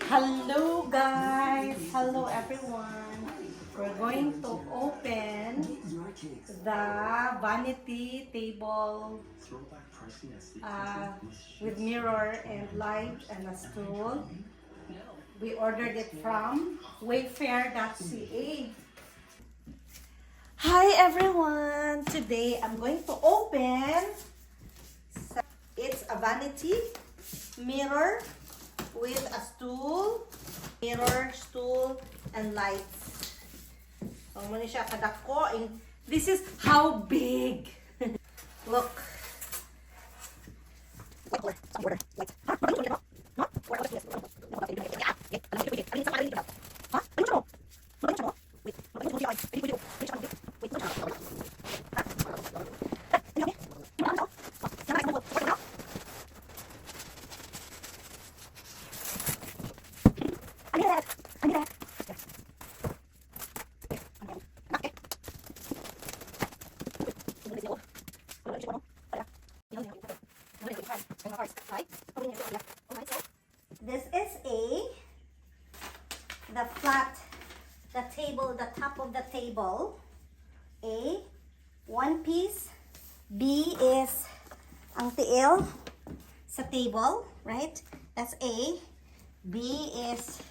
Hello guys! Hello everyone! We're going to open the vanity table with mirror and light and a stool. We ordered it from Wayfair.ca. Hi everyone! Today I'm going to open, it's a vanity mirror with a stool, mirror, stool, and lights. So, muna siya kadako. This is how big. Look. This is the table, the top of the table. A, one piece. B is ang tiil sa table, right? That's A. B is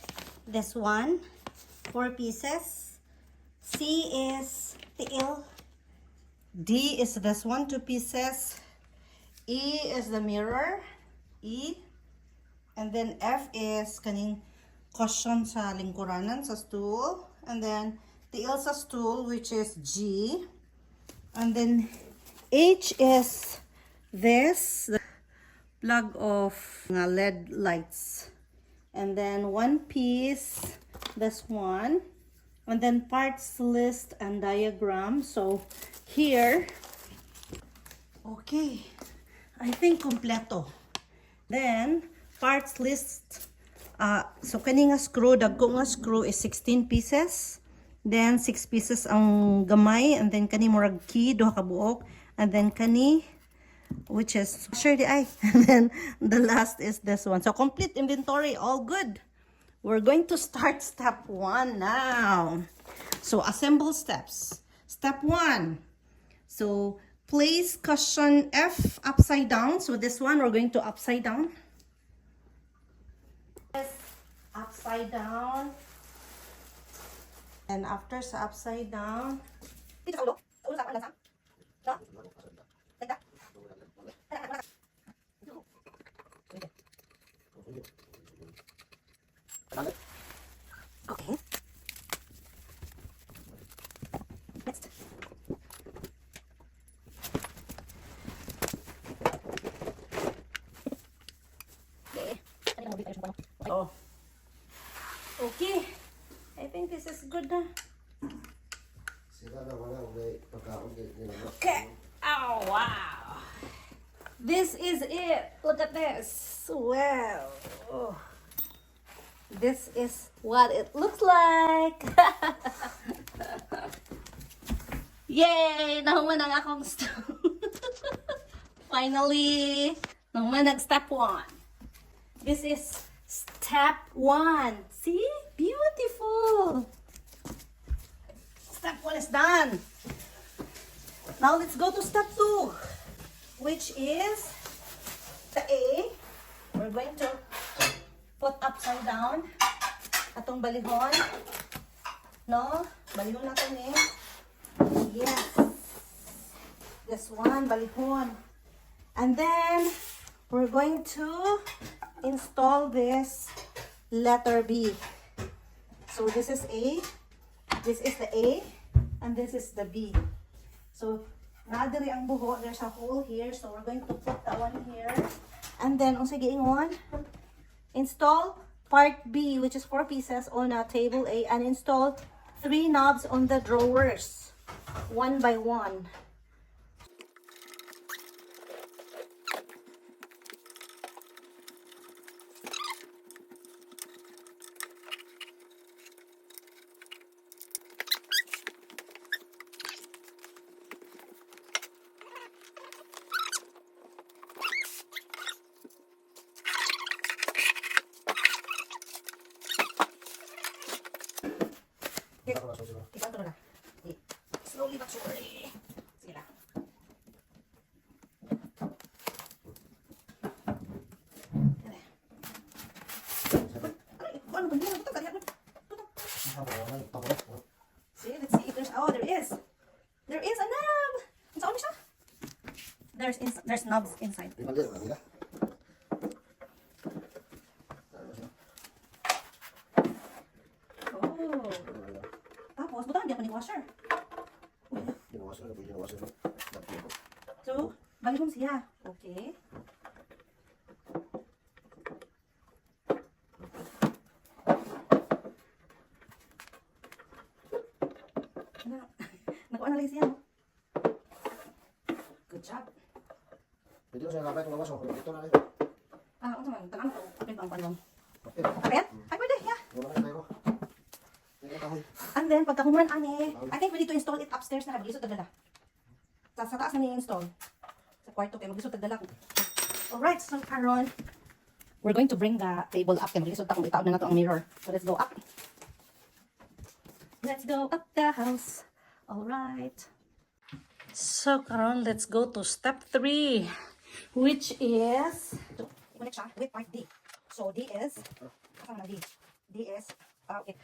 this one, 4 pieces. C is tiil. D is this one, 2 pieces. E is the mirror, E. And then F is kaning cushion sa lingkuranan sa stool. And then tiil sa stool, which is G. And then H is this, the plug of LED lights. And then one piece, this one. And then parts list and diagram. So here, okay, I think kompleto. Then parts list. So kani nga screw, dagko nga screw is 16 pieces. Then 6 pieces ang gamay, and then kani murag key duha ka buok, and then kani which is sure the eye, and then the last is this one. So complete inventory, all good. We're going to start step 1 now. So assemble steps. Step 1. So place cushion F upside down. So this one we're going to upside down. Upside down. And after sa upside down, dito sa ulo. Sa ulo sa lang. No? Like that. Okay. Next. Okay. Oh. Okay. I think this is good na. Okay. Oh, wow. This is it. Look at this. Wow. Oh. This is what it looks like. Yay! Nahuman ang akong stool. Finally, nahuman ang step 1. This is step 1. See? Beautiful. Step 1 is done. Now let's go to step 2, which is the A. We're going to put upside down atong balihon. No? Balihon natin eh. Yes. This one, balihon. And then we're going to install this letter B. So this is A, this is the A, and this is the B. So, nadiri ang buho, there's a hole here, so we're going to put that one here. And then, sige ingon, install part B, which is 4 pieces on a table A, and install 3 knobs on the drawers, one by one. Okay. Ikanto na. Slowly but surely. Sige lang. See, let's see if there's, oh, there is. There is a knob. Saan siya? There's knobs inside. Oh. Tapos, buta hindi ako ni washer. So, balik mo siya. Okay. Nag-on na lang siya. Good job. Pwede ko siya kapay kung lawas mo. Ito na rin. Ano naman? Takan ko. Kapit ang panon. Kapit? Ay, pwede. Yeah. Wala na tayo. And then, pagka humuran ani, I think we need to install it upstairs na. Mag-isot tagdala. Sa taas na ni-install. Sa kwarto kayo. Mag-isot tagdala. Alright, so karon, we're going to bring the table up. Kaya mag-isot takong itaod na nato ang mirror. So let's go up. Let's go up the house. Alright. So karon, let's go to step 3. Which is, so, connect siya with part D. So D is, kasama na D. D is, okay.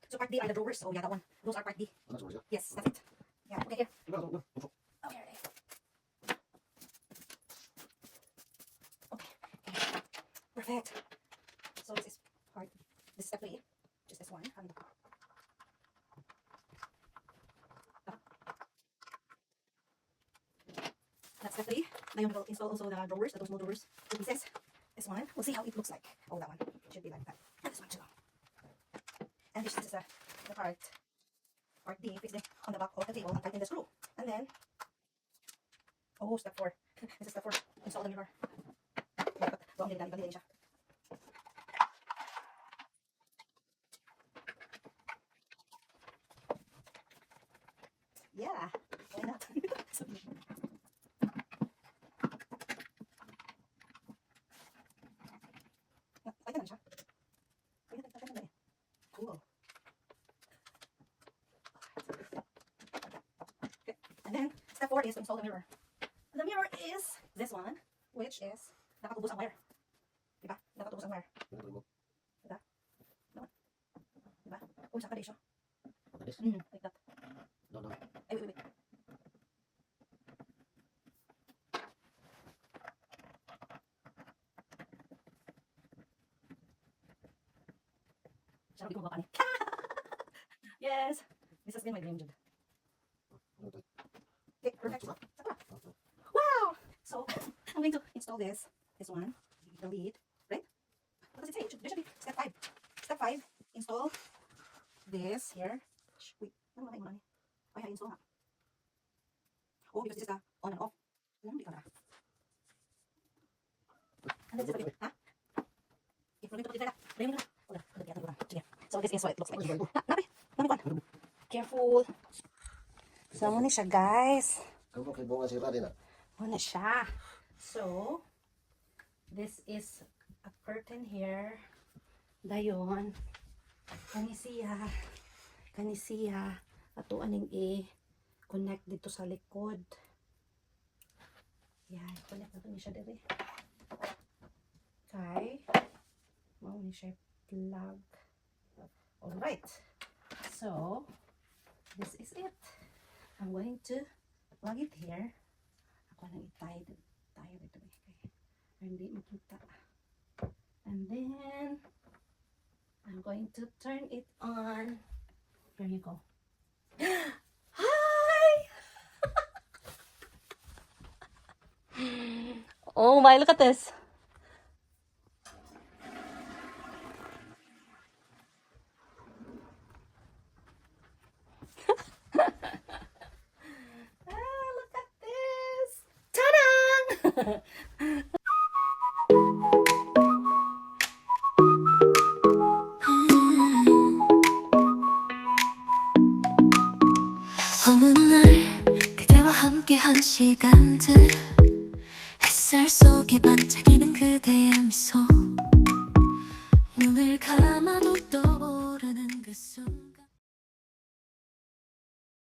So part D are the drawers. Oh yeah, that one. Those are part D. Yes, that's it. Yeah, okay, here. Okay, ready. Okay. Perfect. So this is part, this is step 3. Just this one. That's step 3. Now you will install also the drawers, those small drawers, the pieces. This one, we'll see how it looks like. Oh, that one. It should be like that. And this one too. And this is the part D, fix it on the back of the table and tighten the screw. And then, oh, step 4. This is step 4. Install the mirror. Buang din siya. Yeah, why not? Tighten siya. Cool. Okay. And then, step 4 is to install the mirror. The mirror is this one, which is nakatubos ang wire. Diba? Nakatubos ang wire. Diba? Diba? Oh, saka siya. Like that. Ay, wait. Sarap ko ba Yes! This has been my dream job. Okay, perfect. Wow! So, I'm going to install this one, the lead, right? What does it say? There should be step 5. Step 5, install this here. Wait, ano ba tayo I install nga. Oh, because this is the on and off. And then this is the huh? Okay, we're going to put it right up. So this is what it looks like. Nabi one. Careful. So, muna siya, guys. Muna siya. So, this is a curtain here. Dayon. Kanisiya. Ato aning i-connect dito sa likod. Yan. Connect na ito niya siya dito. Okay. Muna siya plug. Alright. So, this is it. I'm going to plug it here. Ako nang i-tie dito. Okay. Hindi makita. And then, I'm going to turn it on. There you go. Hi! Oh my, look at this. Look at this. Ta-da! 어느 날 그대와 함께한 시간들 햇살 속에 반짝이는 그대의 미소